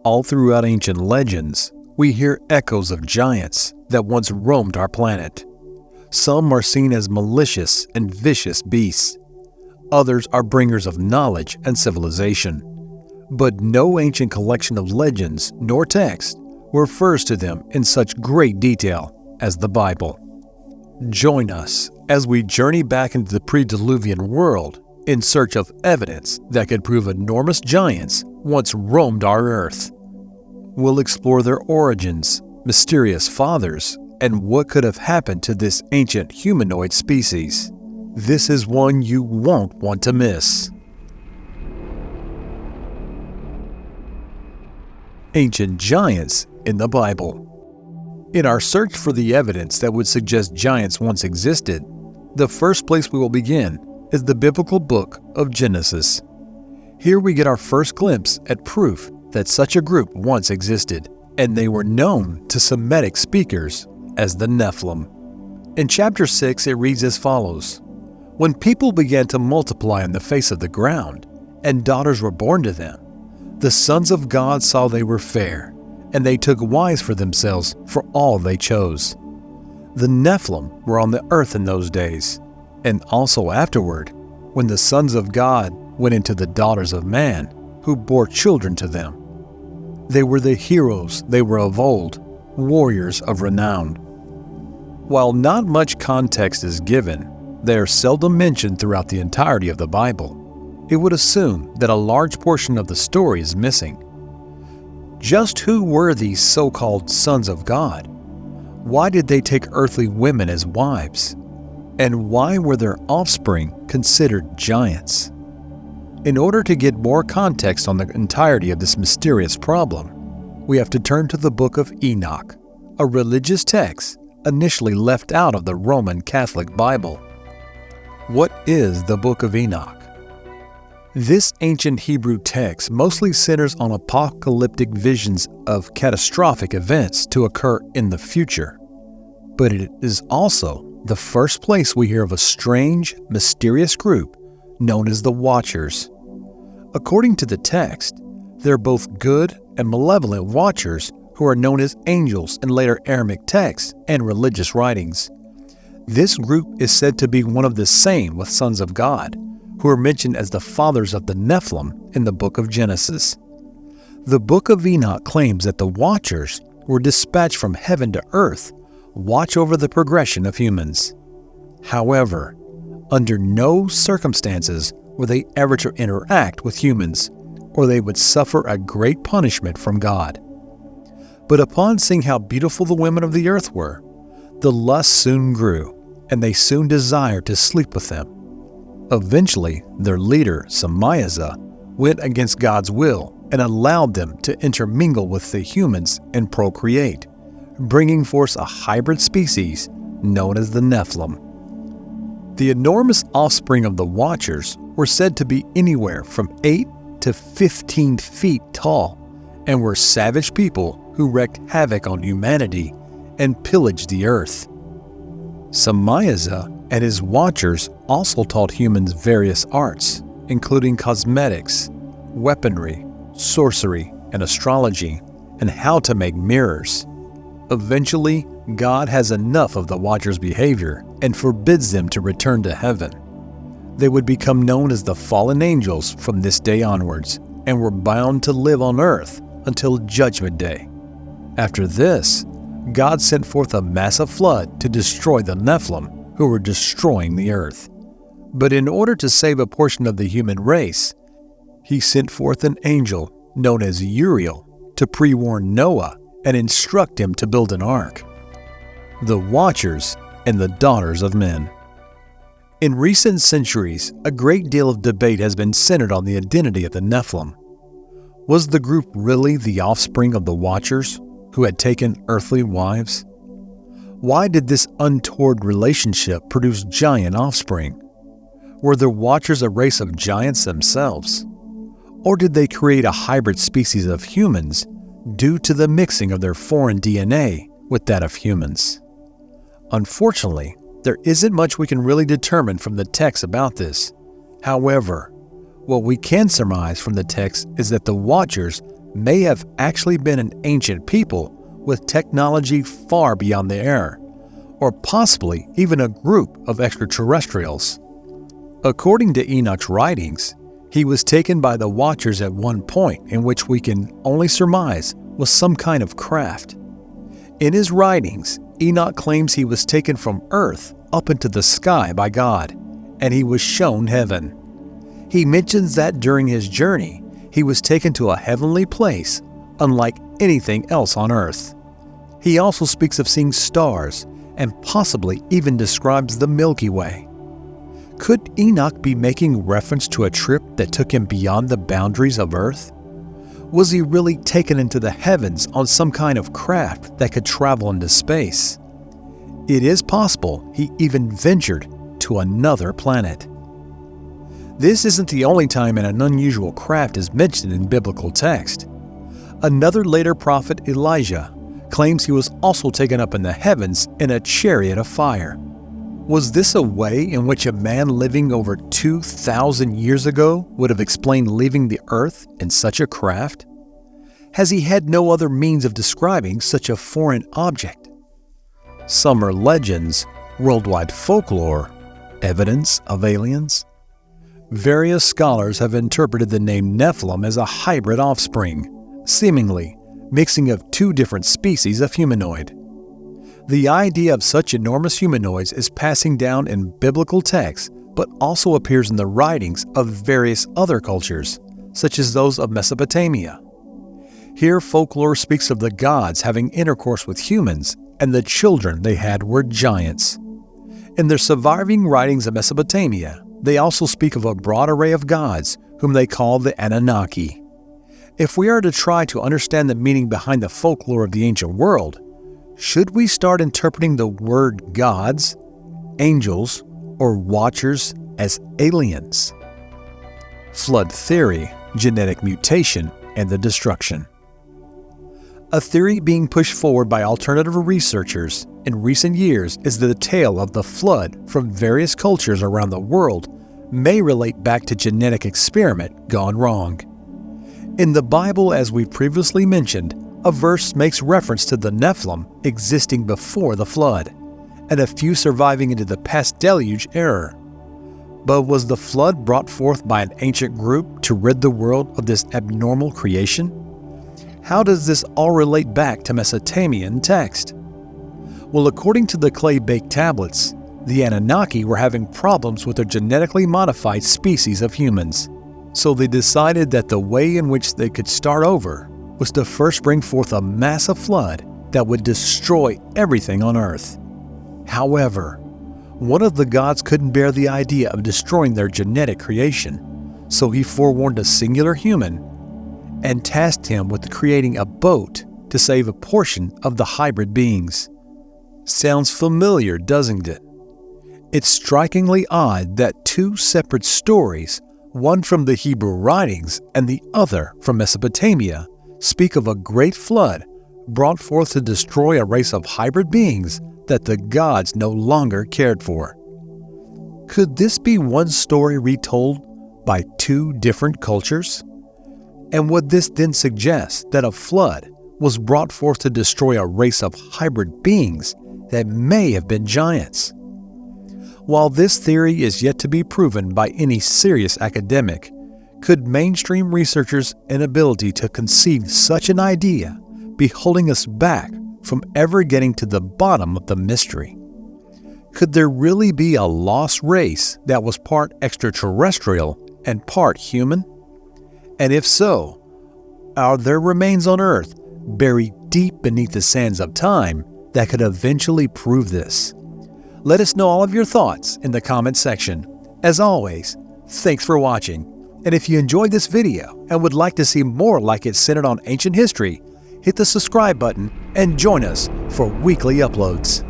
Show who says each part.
Speaker 1: All throughout ancient legends, we hear echoes of giants that once roamed our planet. Some are seen as malicious and vicious beasts. Others are bringers of knowledge and civilization. But no ancient collection of legends nor text refers to them in such great detail as the Bible. Join us as we journey back into the pre-Diluvian world in search of evidence that could prove enormous giants once roamed our earth. We'll explore their origins, mysterious fathers, and what could have happened to this ancient humanoid species. This is one you won't want to miss. Ancient giants in the Bible. In our search for the evidence that would suggest giants once existed, the first place we will begin is the biblical book of Genesis. Here we get our first glimpse at proof that such a group once existed, and they were known to Semitic speakers as the Nephilim. In chapter 6, it reads as follows: When people began to multiply on the face of the ground, and daughters were born to them, the sons of God saw they were fair, and they took wives for themselves for all they chose. The Nephilim were on the earth in those days, and also afterward, when the sons of God went into the daughters of man, who bore children to them. They were the heroes they were of old, warriors of renown. While not much context is given, they are seldom mentioned throughout the entirety of the Bible. It would assume that a large portion of the story is missing. Just who were these so-called sons of God? Why did they take earthly women as wives? And why were their offspring considered giants? In order to get more context on the entirety of this mysterious problem, we have to turn to the Book of Enoch, a religious text initially left out of the Roman Catholic Bible. What is the Book of Enoch? This ancient Hebrew text mostly centers on apocalyptic visions of catastrophic events to occur in the future. But it is also the first place we hear of a strange, mysterious group known as the Watchers. According to the text, they're both good and malevolent watchers who are known as angels in later Aramaic texts and religious writings. This group is said to be one of the same with sons of God, who are mentioned as the fathers of the Nephilim in the book of Genesis. The Book of Enoch claims that the Watchers were dispatched from heaven to earth, watch over the progression of humans. However, under no circumstances were they ever to interact with humans, or they would suffer a great punishment from God. But upon seeing how beautiful the women of the earth were, the lust soon grew, and they soon desired to sleep with them. Eventually, their leader, Samiaza, went against God's will and allowed them to intermingle with the humans and procreate, bringing forth a hybrid species known as the Nephilim. The enormous offspring of the Watchers were said to be anywhere from 8 to 15 feet tall and were savage people who wreaked havoc on humanity and pillaged the earth. Samiaza and his Watchers also taught humans various arts, including cosmetics, weaponry, sorcery, and astrology, and how to make mirrors. Eventually, God has enough of the Watchers' behavior and forbids them to return to heaven. They would become known as the fallen angels from this day onwards and were bound to live on earth until Judgment Day. After this, God sent forth a massive flood to destroy the Nephilim who were destroying the earth. But in order to save a portion of the human race, he sent forth an angel known as Uriel to pre-warn Noah and instruct him to build an ark. The Watchers and the daughters of men. In recent centuries, a great deal of debate has been centered on the identity of the Nephilim. Was the group really the offspring of the Watchers who had taken earthly wives? Why did this untoward relationship produce giant offspring? Were the Watchers a race of giants themselves? Or did they create a hybrid species of humans due to the mixing of their foreign DNA with that of humans? Unfortunately, there isn't much we can really determine from the text about this. However, what we can surmise from the text is that the Watchers may have actually been an ancient people with technology far beyond their era, or possibly even a group of extraterrestrials. According to Enoch's writings, he was taken by the Watchers at one point in which we can only surmise was some kind of craft. In his writings, Enoch claims he was taken from earth up into the sky by God, and he was shown heaven. He mentions that during his journey, he was taken to a heavenly place, unlike anything else on earth. He also speaks of seeing stars, and possibly even describes the Milky Way. Could Enoch be making reference to a trip that took him beyond the boundaries of earth? Was he really taken into the heavens on some kind of craft that could travel into space? It is possible he even ventured to another planet. This isn't the only time an unusual craft is mentioned in biblical text. Another later prophet, Elijah, claims he was also taken up in the heavens in a chariot of fire. Was this a way in which a man living over 2,000 years ago would have explained leaving the earth in such a craft? Has he had no other means of describing such a foreign object? Some are legends, worldwide folklore, evidence of aliens. Various scholars have interpreted the name Nephilim as a hybrid offspring, seemingly mixing of two different species of humanoid. The idea of such enormous humanoids is passing down in biblical texts, but also appears in the writings of various other cultures, such as those of Mesopotamia. Here folklore speaks of the gods having intercourse with humans, and the children they had were giants. In their surviving writings of Mesopotamia, they also speak of a broad array of gods, whom they call the Anunnaki. If we are to try to understand the meaning behind the folklore of the ancient world, should we start interpreting the word gods, angels, or watchers as aliens? Flood theory, genetic mutation, and the destruction. A theory being pushed forward by alternative researchers in recent years is that the tale of the flood from various cultures around the world may relate back to genetic experiment gone wrong. In the Bible, as we previously mentioned, a verse makes reference to the Nephilim existing before the flood, and a few surviving into the past deluge era. But was the flood brought forth by an ancient group to rid the world of this abnormal creation? How does this all relate back to Mesopotamian text? Well, according to the clay-baked tablets, the Anunnaki were having problems with their genetically modified species of humans. So they decided that the way in which they could start over was to first bring forth a massive flood that would destroy everything on earth. However, one of the gods couldn't bear the idea of destroying their genetic creation, so he forewarned a singular human and tasked him with creating a boat to save a portion of the hybrid beings. Sounds familiar, doesn't it? It's strikingly odd that two separate stories, one from the Hebrew writings and the other from Mesopotamia, speak of a great flood brought forth to destroy a race of hybrid beings that the gods no longer cared for. Could this be one story retold by two different cultures? And would this then suggest that a flood was brought forth to destroy a race of hybrid beings that may have been giants? While this theory is yet to be proven by any serious academic, could mainstream researchers' inability to conceive such an idea be holding us back from ever getting to the bottom of the mystery? Could there really be a lost race that was part extraterrestrial and part human? And if so, are there remains on Earth buried deep beneath the sands of time that could eventually prove this? Let us know all of your thoughts in the comments section. As always, thanks for watching. And if you enjoyed this video and would like to see more like it centered on ancient history, hit the subscribe button and join us for weekly uploads.